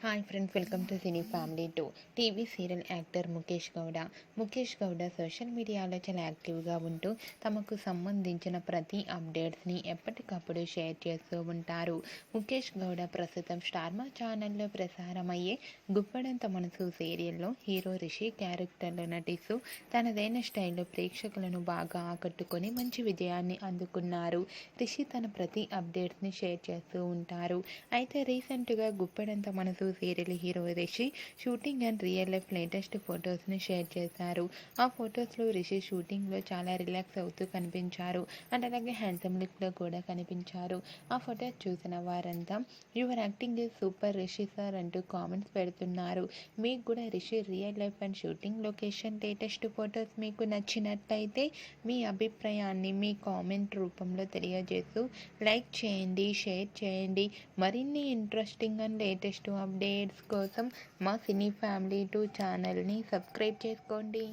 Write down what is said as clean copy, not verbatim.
Hi friends, welcome to cine family 2. TV serial actor Mukesh Gowda social మీడియాలో చాలా యాక్టివ్గా ఉంటూ తమకు సంబంధించిన ప్రతి అప్డేట్స్ని ఎప్పటికప్పుడు షేర్ చేస్తూ ఉంటారు. ముఖేష్ గౌడ ప్రస్తుతం స్టార్మా ఛానల్లో ప్రసారమయ్యే గుప్పడంత మనసు సీరియల్లో హీరో రిషి క్యారెక్టర్లో నటిస్తూ తనదైన స్టైల్లో ప్రేక్షకులను బాగా ఆకట్టుకొని మంచి విజయాన్ని అందుకున్నారు. రిషి తన ప్రతి అప్డేట్స్ని షేర్ చేస్తూ ఉంటారు. అయితే రీసెంట్గా గుప్పడంత మనసు serial hero Rishi shooting and real life latest ఫొటోస్ని షేర్ చేశారు. ఆ ఫొటోస్లో రిషి షూటింగ్లో చాలా రిలాక్స్ అవుతూ కనిపించారు అండ్ అలాగే హ్యాండ్సమ్ లుక్లో కూడా కనిపించారు. ఆ ఫొటోస్ చూసిన వారంతా your acting is super Rishi sir అంటూ కామెంట్స్ పెడుతున్నారు. మీకు కూడా Rishi real life and shooting location latest photos మీకు నచ్చినట్లయితే మీ అభిప్రాయాన్ని మీ కామెంట్ రూపంలో తెలియజేస్తూ లైక్ చేయండి, షేర్ చేయండి. మరిన్ని ఇంట్రెస్టింగ్ అండ్ లేటెస్ట్ అప్డేట్స్ కోసం మా సినీ ఫ్యామిలీ 2 ఛానల్ని సబ్స్క్రైబ్ చేసుకోండి.